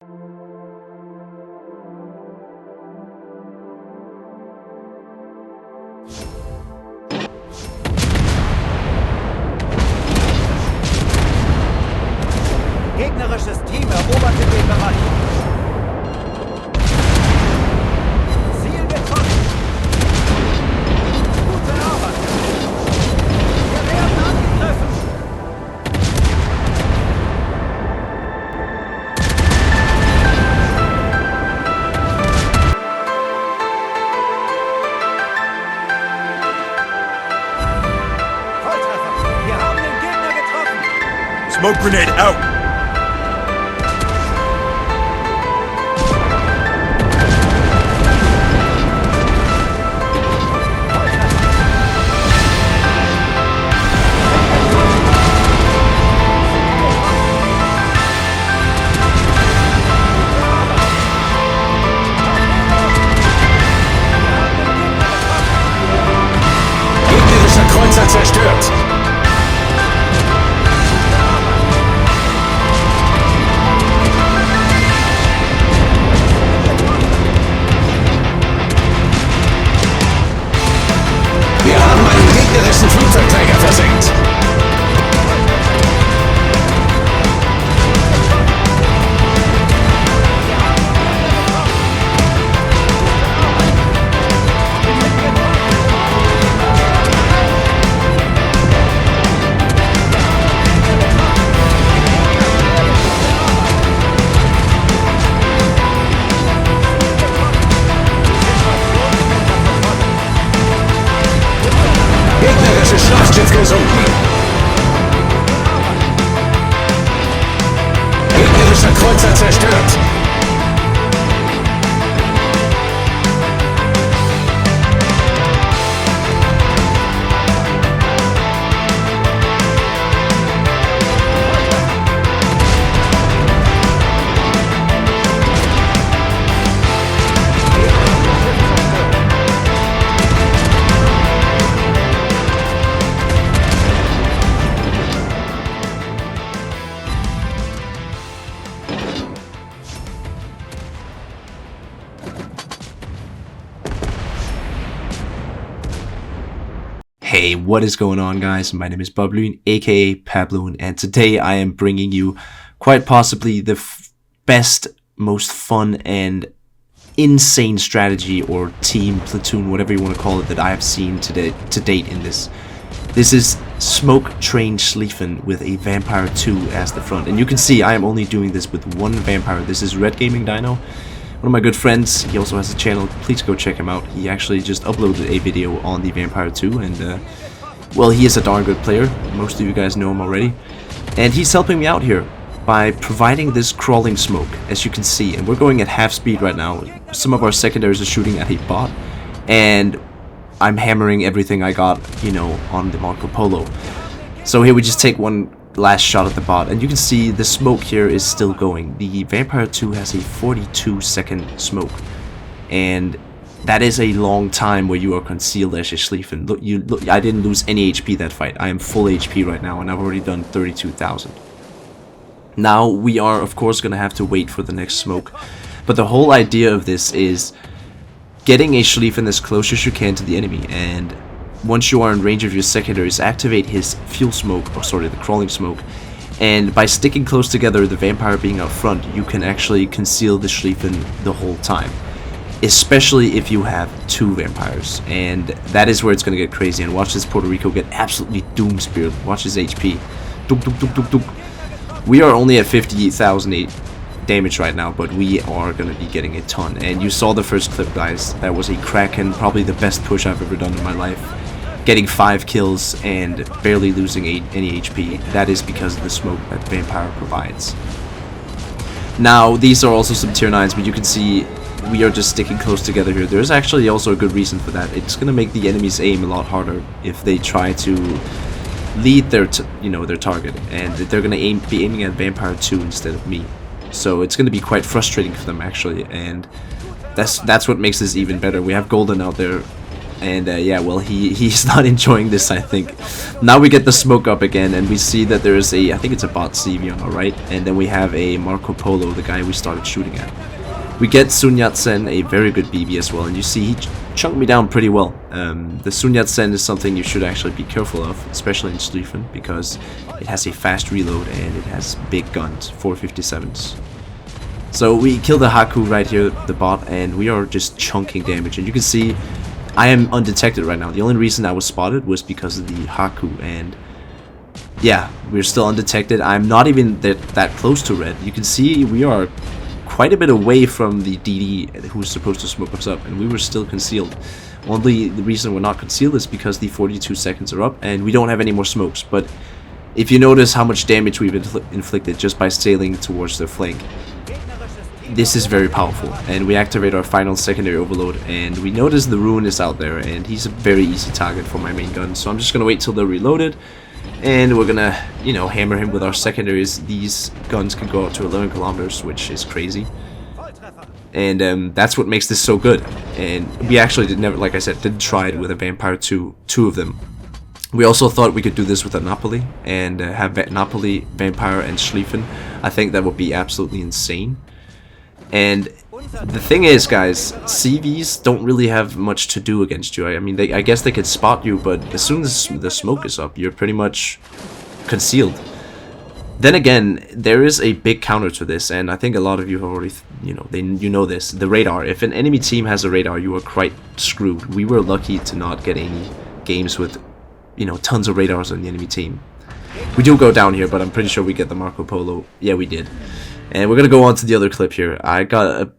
Gegnerisches Team eroberte den Bereich. Ziel getroffen. Gute Arbeit. Wir werden angegriffen. Volltreffer. Wir haben den Gegner getroffen. Smoke grenade out! Kreuzer zerstört. Wir haben einen gegnerischen Flugzeugträger versenkt. Gegnerisches Schlachtschiff gesunken. Gegnerischer Kreuzer zerstört. Hey, what is going on, guys? My name is BobLyn, aka PabLoon, and today I am bringing you quite possibly the best, most fun, and insane strategy or team, platoon, whatever you want to call it, that I have seen to date in this. This is Smoke Train Schlieffen with a Vampire 2 as the front. And you can see I am only doing this with one Vampire. This is Red Gaming Dino, one of my good friends. He also has a channel. Please go check him out. He actually just uploaded a video on the Vampire 2, and well, he is a darn good player. Most of you guys know him already. And he's helping me out here by providing this crawling smoke, as you can see. And we're going at half speed right now. Some of our secondaries are shooting at a bot, and I'm hammering everything I got, you know, on the Marco Polo. So here we just take one last shot at the bot, and you can see the smoke here is still going. The Vampire 2 has a 42-second smoke, and that is a long time where you are concealed as a Schlieffen. Look, I didn't lose any HP that fight. I am full HP right now, and I've already done 32,000. Now we are of course gonna have to wait for the next smoke, but the whole idea of this is getting a Schlieffen as close as you can to the enemy, and once you are in range of your secondaries, activate his fuel smoke, or sorry, the crawling smoke, and by sticking close together, the Vampire being out front, you can actually conceal the Schlieffen the whole time. Especially if you have two Vampires, and that is where it's gonna get crazy. And watch this Puerto Rico get absolutely doom speared. Watch his HP. Duk, duk, duk, duk, duk. We are only at 50,000 damage right now, but we are gonna be getting a ton. And you saw the first clip, guys. That was a Kraken, probably the best push I've ever done in my life. Getting 5 kills and barely losing any HP. That is because of the smoke that Vampire provides. Now, these are also some tier 9s, but you can see we are just sticking close together here. There's actually also a good reason for that. It's gonna make the enemies aim a lot harder if they try to lead their their target, and they're gonna be aiming at Vampire 2 instead of me. So it's gonna be quite frustrating for them actually, and that's what makes this even better. We have Golden out there And yeah, well, he's not enjoying this, I think. Now we get the smoke up again, and we see that there is I think it's a bot CV on our right, and then we have a Marco Polo, the guy we started shooting at. We get Sun Yat-sen, a very good BB as well, and you see he chunked me down pretty well. The Sun Yat-sen is something you should actually be careful of, especially in Schlieffen, because it has a fast reload and it has big guns, 457s. So we kill the Haku right here, the bot, and we are just chunking damage. And you can see I am undetected right now. The only reason I was spotted was because of the Haku, and yeah, we're still undetected. I'm not even that close to red. You can see we are quite a bit away from the DD who's supposed to smoke us up, and we were still concealed. Only the reason we're not concealed is because the 42 seconds are up and we don't have any more smokes. But if you notice how much damage we've inflicted just by sailing towards their flank, this is very powerful. And we activate our final secondary overload, and we notice the Ruin is out there, and he's a very easy target for my main gun. So I'm just gonna wait till they're reloaded, and we're gonna, you know, hammer him with our secondaries. These guns can go out to 11 kilometers, which is crazy. And that's what makes this so good. And we actually like I said, didn't try it with a Vampire 2, two of them. We also thought we could do this with a Napoli, and have Napoli, Vampire, and Schlieffen. I think that would be absolutely insane. And the thing is, guys, CVs don't really have much to do against you. I mean, I guess they could spot you, but as soon as the smoke is up, you're pretty much concealed. Then again, there is a big counter to this, and I think a lot of you have already, you know this. The radar. If an enemy team has a radar, you are quite screwed. We were lucky to not get any games with, tons of radars on the enemy team. We do go down here, but I'm pretty sure we get the Marco Polo. Yeah, we did. And we're gonna go on to the other clip here. I got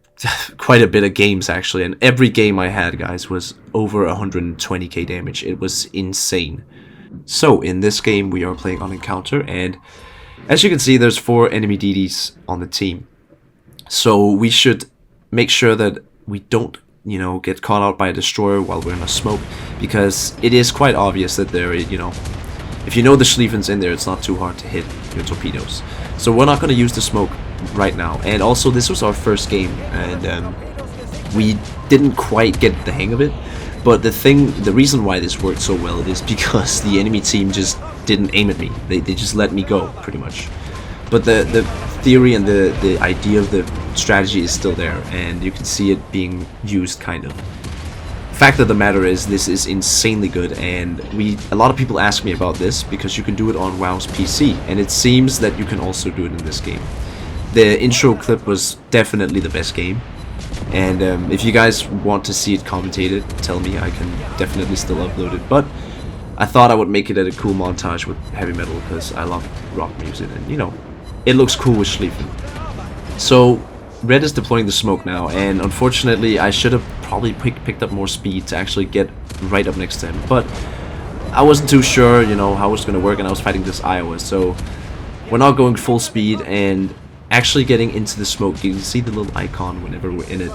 quite a bit of games actually, and every game I had, guys, was over 120k damage. It was insane. So in this game we are playing on encounter, and as you can see, there's 4 enemy DDs on the team. So we should make sure that we don't, get caught out by a destroyer while we're in a smoke, because it is quite obvious that there, if you know the Schlieffen's in there, it's not too hard to hit your torpedoes. So we're not going to use the smoke right now. And also, this was our first game, and we didn't quite get the hang of it. But the reason why this worked so well is because the enemy team just didn't aim at me. They just let me go, pretty much. But the theory and the idea of the strategy is still there, and you can see it being used, kind of. Fact of the matter is, this is insanely good, and a lot of people ask me about this because you can do it on WoW's PC, and it seems that you can also do it in this game. The intro clip was definitely the best game, and if you guys want to see it commentated, tell me. I can definitely still upload it, but I thought I would make it a cool montage with heavy metal because I love rock music, and it looks cool with Schlieffen. So Red is deploying the smoke now, and unfortunately I should have probably picked up more speed to actually get right up next to him, but I wasn't too sure, how it was going to work, and I was fighting this Iowa, so we're not going full speed and actually getting into the smoke. You can see the little icon whenever we're in it,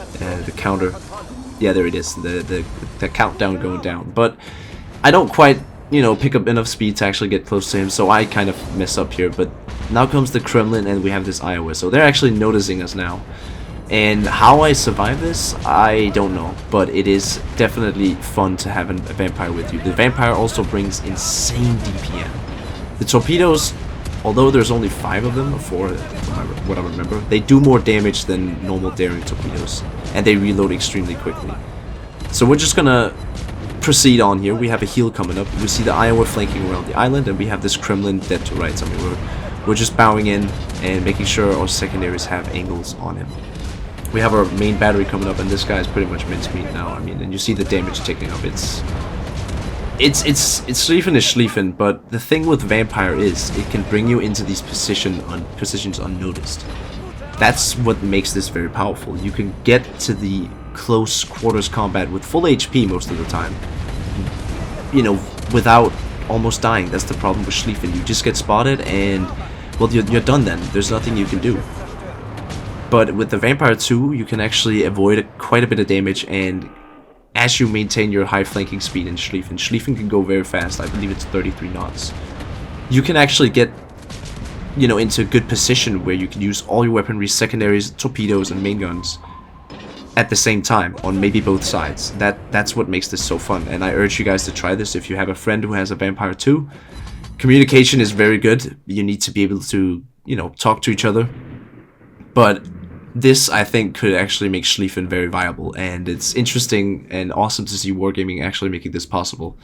the counter. Yeah, there it is, the countdown going down, but I don't quite, pick up enough speed to actually get close to him, so I kind of mess up here. But now comes the Kremlin, and we have this Iowa, so they're actually noticing us now. And how I survive this, I don't know, but it is definitely fun to have a Vampire with you. The Vampire also brings insane DPM. The torpedoes, although there's only 5 of them, or 4, what I remember, they do more damage than normal daring torpedoes, and they reload extremely quickly. So we're just gonna proceed on here. We have a heal coming up. We see the Iowa flanking around the island, and we have this Kremlin dead to rights. I mean, we're just bowing in and making sure our secondaries have angles on him. We have our main battery coming up, and this guy is pretty much mincemeat now. I mean, and you see the damage taking up. It's Schlieffen is Schlieffen, but the thing with Vampire is it can bring you into these positions unnoticed. That's what makes this very powerful. You can get to the close quarters combat with full HP most of the time, without almost dying. That's the problem with Schlieffen. You just get spotted and, well, you're done then. There's nothing you can do. But with the Vampire 2, you can actually avoid quite a bit of damage, and as you maintain your high flanking speed in Schlieffen, Schlieffen can go very fast. I believe it's 33 knots. You can actually get, into a good position where you can use all your weaponry, secondaries, torpedoes, and main guns at the same time on maybe both sides. That's what makes this so fun, and I urge you guys to try this if you have a friend who has a vampire too. Communication is very good. You need to be able to, you know, talk to each other, but this I think could actually make Schlieffen very viable, and it's interesting and awesome to see Wargaming actually making this possible.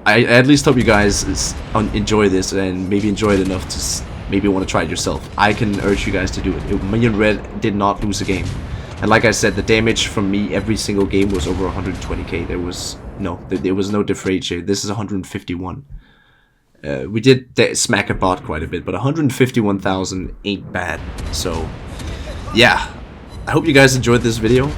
I at least hope you guys enjoy this and maybe enjoy it enough to maybe want to try it yourself. I can urge you guys to do it. Me and Red did not lose a game, and like I said, the damage from me every single game was over 120k. There was no differentiate. This is 151. We did smack a bot quite a bit, but 151,000 ain't bad. So yeah, I hope you guys enjoyed this video.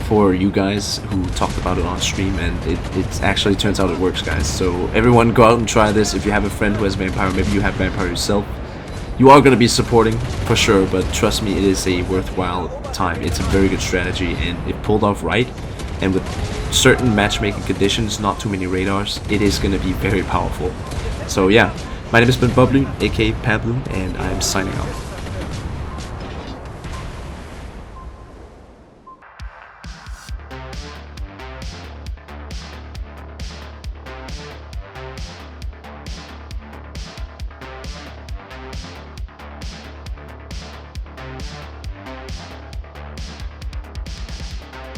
For you guys who talked about it on stream, and it actually turns out it works, guys. So everyone go out and try this. If you have a friend who has vampire, maybe you have vampire yourself, you are going to be supporting for sure, but trust me, it is a worthwhile time. It's a very good strategy, and if pulled off right and with certain matchmaking conditions, not too many radars, it is going to be very powerful. So yeah, my name has been BobLyn, aka PabLoon, and I am signing out.